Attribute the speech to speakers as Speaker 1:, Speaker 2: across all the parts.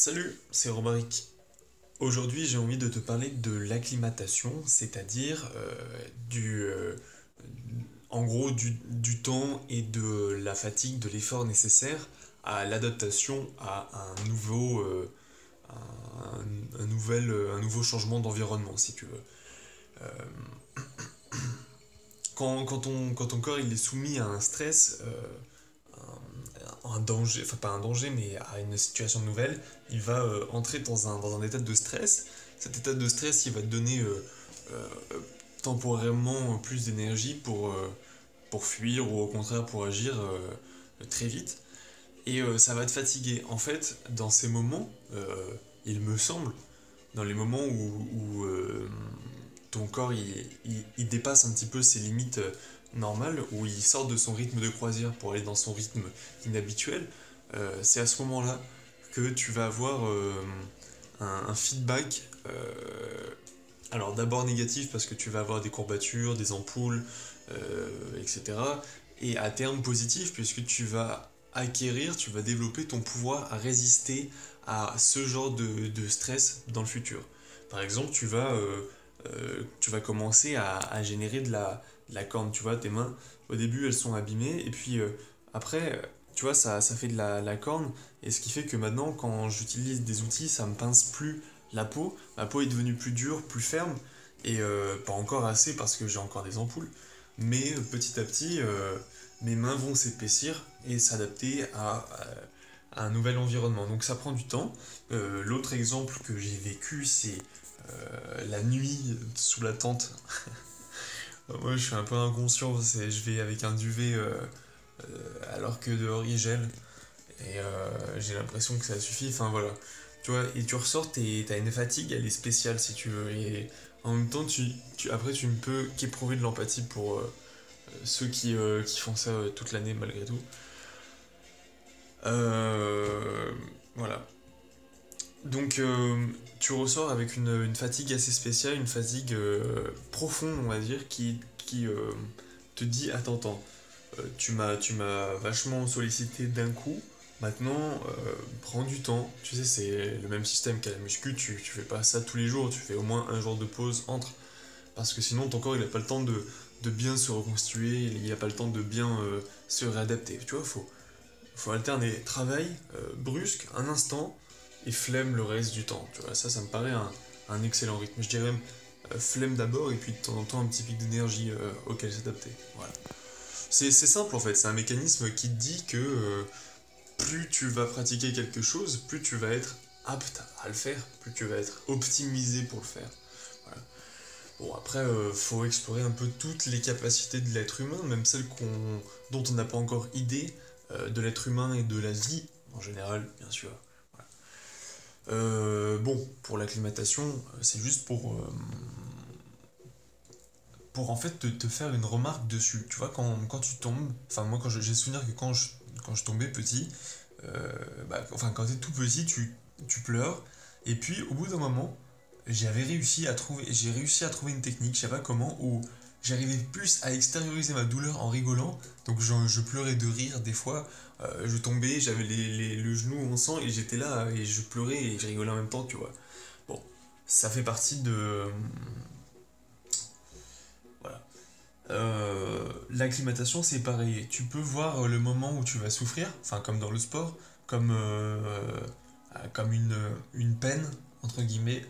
Speaker 1: Salut, c'est Romaric. Aujourd'hui, j'ai envie de te parler de l'acclimatation, c'est-à-dire en gros, du temps et de la fatigue, de l'effort nécessaire à l'adaptation à un un nouveau changement d'environnement, si tu veux. Euh, quand ton corps il est soumis à un stress, un danger, enfin pas un danger, mais à une situation nouvelle, il va entrer dans un état de stress. Cet état de stress, il va te donner euh, temporairement plus d'énergie pour fuir ou au contraire pour agir très vite. Et ça va te fatiguer. En fait, dans ces moments, il me semble, dans les moments où ton corps il dépasse un petit peu ses limites normales, où il sort de son rythme de croisière pour aller dans son rythme inhabituel, c'est à ce moment-là que tu vas avoir un feedback. Alors d'abord négatif parce que tu vas avoir des courbatures, des ampoules, etc. Et à terme positif puisque tu vas développer ton pouvoir à résister à ce genre de stress dans le futur. Par exemple, tu vas commencer à générer de la corne. Tu vois, tes mains, au début, elles sont abîmées, et puis après, tu vois, ça fait de la corne, et ce qui fait que maintenant, quand j'utilise des outils, ça me pince plus la peau. Ma peau est devenue plus dure, plus ferme, et pas encore assez parce que j'ai encore des ampoules, mais petit à petit, mes mains vont s'épaissir et s'adapter à un nouvel environnement. Donc ça prend du temps. L'autre exemple que j'ai vécu, c'est la nuit sous la tente. Moi, je suis un peu inconscient, je vais avec un duvet alors que dehors il gèle et j'ai l'impression que ça suffit. Enfin voilà, tu vois, et tu ressors, t'as une fatigue, elle est spéciale si tu veux, et en même temps, après, tu ne peux qu'éprouver de l'empathie pour ceux qui font ça toute l'année malgré tout. Euh, voilà. Donc, tu ressors avec une fatigue assez spéciale, une fatigue profonde, on va dire, qui te dit, attends, tu m'as vachement sollicité d'un coup. Maintenant, prends du temps. Tu sais, c'est le même système qu'à la muscu. Tu fais pas ça tous les jours. Tu fais au moins un jour de pause entre. Parce que sinon, ton corps, il a pas le temps de bien se reconstituer. Il a pas le temps de bien se réadapter. Tu vois, faut alterner travail brusque, un instant, et flemme le reste du temps. Tu vois, ça me paraît un excellent rythme. Je dirais même flemme d'abord, et puis de temps en temps, un petit pic d'énergie auquel s'adapter. Voilà. C'est simple en fait, c'est un mécanisme qui te dit que plus tu vas pratiquer quelque chose, plus tu vas être apte à le faire, plus tu vas être optimisé pour le faire. Voilà. Bon, après, faut explorer un peu toutes les capacités de l'être humain, même celles dont on n'a pas encore idée de l'être humain et de la vie en général, bien sûr. Voilà. Bon, pour l'acclimatation, c'est juste pour en fait te faire une remarque dessus. Tu vois, quand tu tombes, enfin moi j'ai souvenir que quand je tombais petit, enfin quand t'es tout petit, tu pleures, et puis au bout d'un moment, j'ai réussi à trouver une technique, je sais pas comment, où j'arrivais plus à extérioriser ma douleur en rigolant, donc je pleurais de rire des fois, je tombais, j'avais le genou en sang, et j'étais là, et je pleurais et je rigolais en même temps, tu vois. Bon, ça fait partie de... Voilà. L'acclimatation, c'est pareil. Tu peux voir le moment où tu vas souffrir, enfin comme dans le sport, comme une peine, entre guillemets,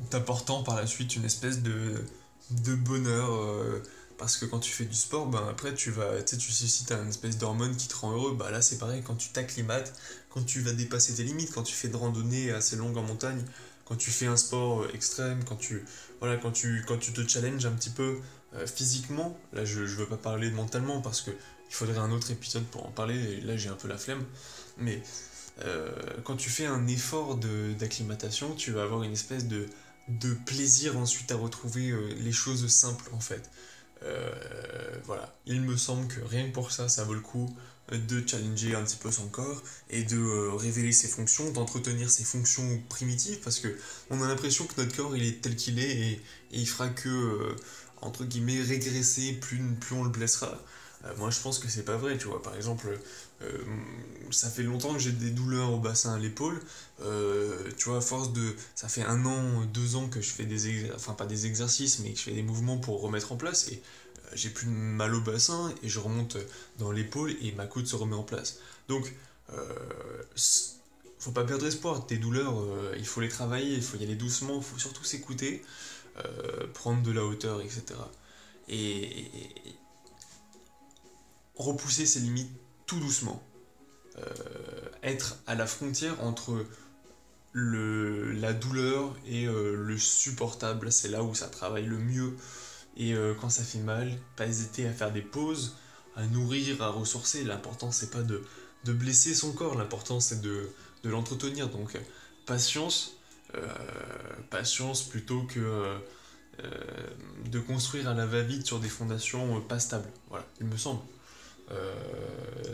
Speaker 1: t'apportant par la suite une espèce de bonheur. Parce que quand tu fais du sport, ben après tu sais, si t'as une espèce d'hormone qui te rend heureux, bah là c'est pareil, quand tu t'acclimates, quand tu vas dépasser tes limites, quand tu fais de randonnées assez longues en montagne, quand tu fais un sport extrême, voilà, quand tu te challenges un petit peu physiquement, là je veux pas parler mentalement parce que il faudrait un autre épisode pour en parler, et là j'ai un peu la flemme, mais quand tu fais un effort d'acclimatation, tu vas avoir une espèce de plaisir ensuite à retrouver les choses simples en fait. Voilà, il me semble que rien que pour ça, ça vaut le coup de challenger un petit peu son corps et de révéler ses fonctions, d'entretenir ses fonctions primitives parce que on a l'impression que notre corps il est tel qu'il est et il fera que entre guillemets régresser plus on le blessera. Moi je pense que c'est pas vrai, tu vois. Par exemple, Euh, Ça fait longtemps que j'ai des douleurs au bassin, à l'épaule. Tu vois, à force de... Ça fait 1 an, 2 ans que je fais enfin pas des exercices, mais que je fais des mouvements pour remettre en place. Et j'ai plus de mal au bassin et je remonte dans l'épaule et ma côte se remet en place. Donc, euh, faut pas perdre espoir. Tes douleurs, il faut les travailler, il faut y aller doucement, il faut surtout s'écouter, prendre de la hauteur, etc. Et repousser ses limites tout doucement. Être à la frontière entre la douleur et le supportable, c'est là où ça travaille le mieux. Et quand ça fait mal, pas hésiter à faire des pauses, à nourrir, à ressourcer. L'important, c'est pas de blesser son corps, l'important, c'est de l'entretenir. Donc, patience, euh, patience plutôt que de construire à la va-vite sur des fondations pas stables. Voilà, il me semble. Euh,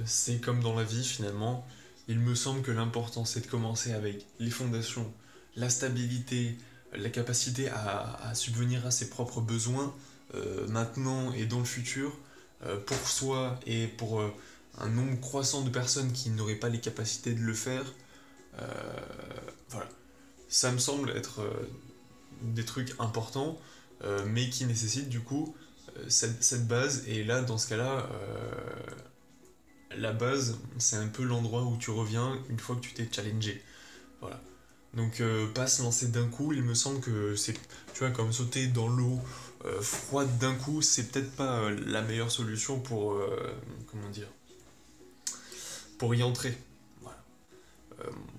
Speaker 1: c'est comme dans la vie finalement. Il me semble que l'important c'est de commencer avec les fondations, la stabilité, la capacité à subvenir à ses propres besoins maintenant et dans le futur, pour soi et pour un nombre croissant de personnes qui n'auraient pas les capacités de le faire. Euh, voilà. Ça me semble être des trucs importants, mais qui nécessitent du coup cette base. Et là, dans ce cas-là, la base, c'est un peu l'endroit où tu reviens une fois que tu t'es challengé. Voilà. Donc, pas se lancer d'un coup, il me semble que c'est, tu vois, comme sauter dans l'eau froide d'un coup, c'est peut-être pas la meilleure solution pour, comment dire, pour y entrer. Voilà.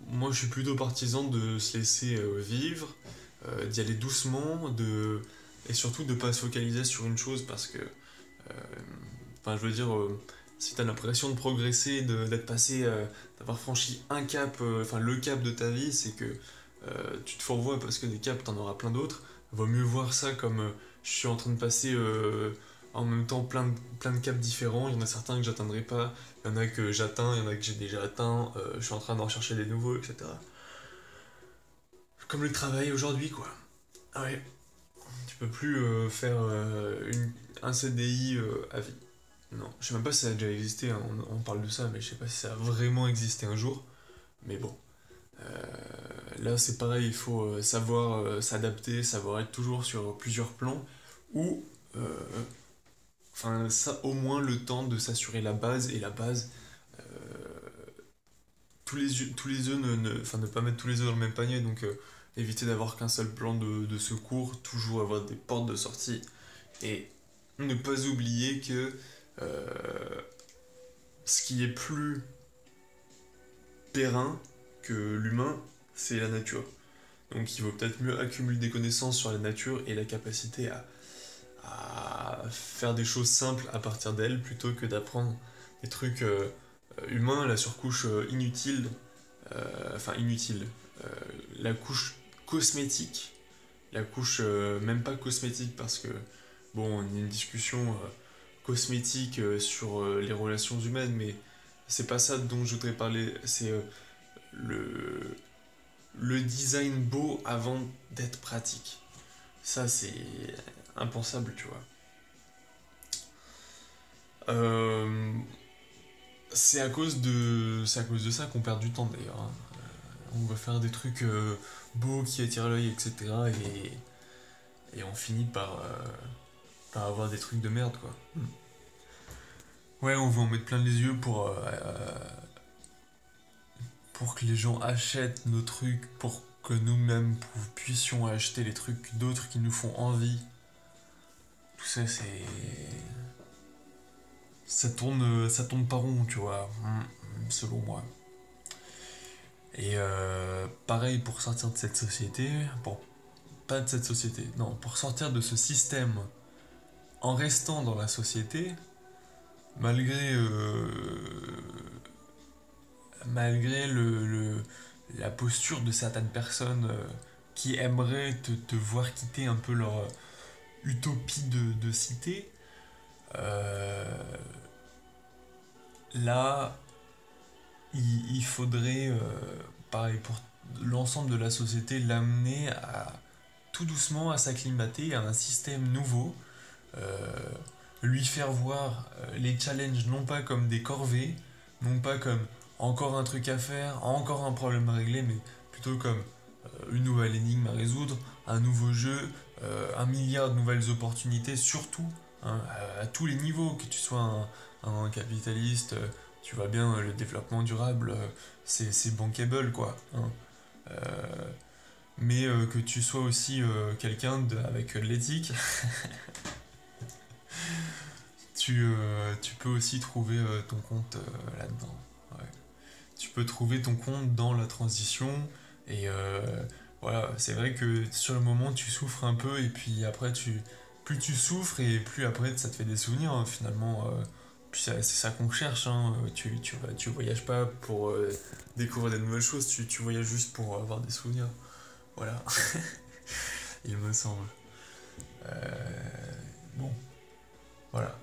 Speaker 1: Moi, je suis plutôt partisan de se laisser vivre, d'y aller doucement, et surtout de pas se focaliser sur une chose parce que, enfin, je veux dire, si t'as l'impression de progresser, d'être passé, d'avoir franchi un cap, enfin le cap de ta vie, c'est que tu te fourvoies parce que des caps, t'en auras plein d'autres. Vaut mieux voir ça comme je suis en train de passer en même temps plein de caps différents. Il y en a certains que j'atteindrai pas, il y en a que j'atteins, il y en a que j'ai déjà atteint, je suis en train d'en chercher des nouveaux, etc. Comme le travail aujourd'hui, quoi. Ah ouais, tu peux plus faire un CDI à vie. Non, je sais même pas si ça a déjà existé, hein, on parle de ça, mais je sais pas si ça a vraiment existé un jour. Mais bon, là c'est pareil, il faut savoir s'adapter, savoir être toujours sur plusieurs plans, ou, euh, enfin, ça au moins le temps de s'assurer la base, et la base, euh, tous les œufs, enfin, ne pas mettre tous les œufs dans le même panier, donc éviter d'avoir qu'un seul plan de secours, toujours avoir des portes de sortie, et ne pas oublier que euh, ce qui est plus périn que l'humain, c'est la nature. Donc il vaut peut-être mieux accumuler des connaissances sur la nature et la capacité à faire des choses simples à partir d'elle plutôt que d'apprendre des trucs humains, la surcouche inutile, enfin inutile, euh, la couche cosmétique, la couche même pas cosmétique parce que bon, il y a une discussion cosmétique sur les relations humaines, mais c'est pas ça dont je voudrais parler, c'est le, le design beau avant d'être pratique. Ça, c'est impensable, tu vois. Euh, c'est à cause de ça qu'on perd du temps d'ailleurs, hein. On va faire des trucs beaux qui attirent l'œil, etc. Et on finit par avoir des trucs de merde, quoi. Ouais, on veut en mettre plein les yeux pour que les gens achètent nos trucs, pour que nous-mêmes puissions acheter les trucs d'autres qui nous font envie. Tout ça, c'est. Ça tourne pas rond, tu vois, selon moi. Et pareil pour sortir de cette société, pour pas de cette société, non, pour sortir de ce système en restant dans la société, malgré malgré la posture de certaines personnes qui aimeraient te voir quitter un peu leur utopie de cité, euh, là, il faudrait, pareil, pour l'ensemble de la société, l'amener à tout doucement à s'acclimater à un système nouveau, euh, lui faire voir les challenges non pas comme des corvées, Non pas comme encore un truc à faire, encore un problème à régler, mais plutôt comme une nouvelle énigme à résoudre, un nouveau jeu, un milliard de nouvelles opportunités, surtout hein, à tous les niveaux, que tu sois un capitaliste, tu vois bien, le développement durable, c'est bankable, quoi. Hein. Euh, mais que tu sois aussi quelqu'un avec de l'éthique, tu peux aussi trouver ton compte là-dedans. Ouais. Tu peux trouver ton compte dans la transition et voilà, c'est vrai que sur le moment tu souffres un peu et puis après plus tu souffres et plus après ça te fait des souvenirs hein, finalement. Puis c'est ça qu'on cherche, hein. Tu voyages pas pour découvrir des nouvelles choses, tu voyages juste pour avoir des souvenirs. Voilà, il me semble. Bon, voilà.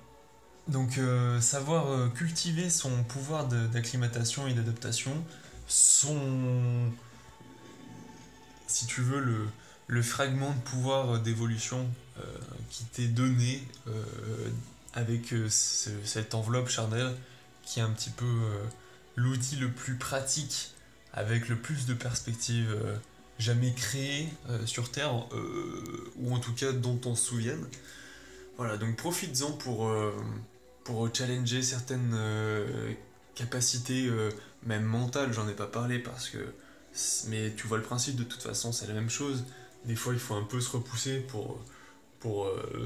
Speaker 1: Donc savoir cultiver son pouvoir d'acclimatation et d'adaptation, son, si tu veux, le fragment de pouvoir d'évolution euh, qui t'est donné avec cette enveloppe charnelle qui est un petit peu l'outil le plus pratique avec le plus de perspectives jamais créées sur Terre, ou en tout cas dont on se souvienne. Voilà, donc profites-en pour challenger certaines capacités, même mentales, j'en ai pas parlé parce que. Mais tu vois le principe de toute façon, c'est la même chose. Des fois, il faut un peu se repousser pour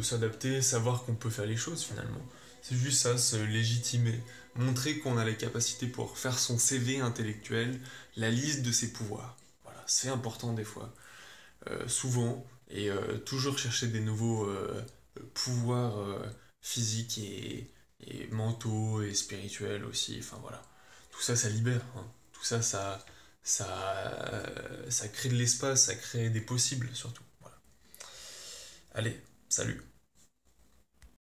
Speaker 1: s'adapter, savoir qu'on peut faire les choses finalement. C'est juste ça, se légitimer. Montrer qu'on a les capacités pour faire son CV intellectuel, la liste de ses pouvoirs. Voilà, c'est important des fois. Souvent, et toujours chercher des nouveaux pouvoirs physiques et mentaux et spirituels aussi. Enfin voilà, tout ça, ça libère. Hein. Tout ça, ça crée de l'espace, ça crée des possibles surtout. Voilà. Allez, salut.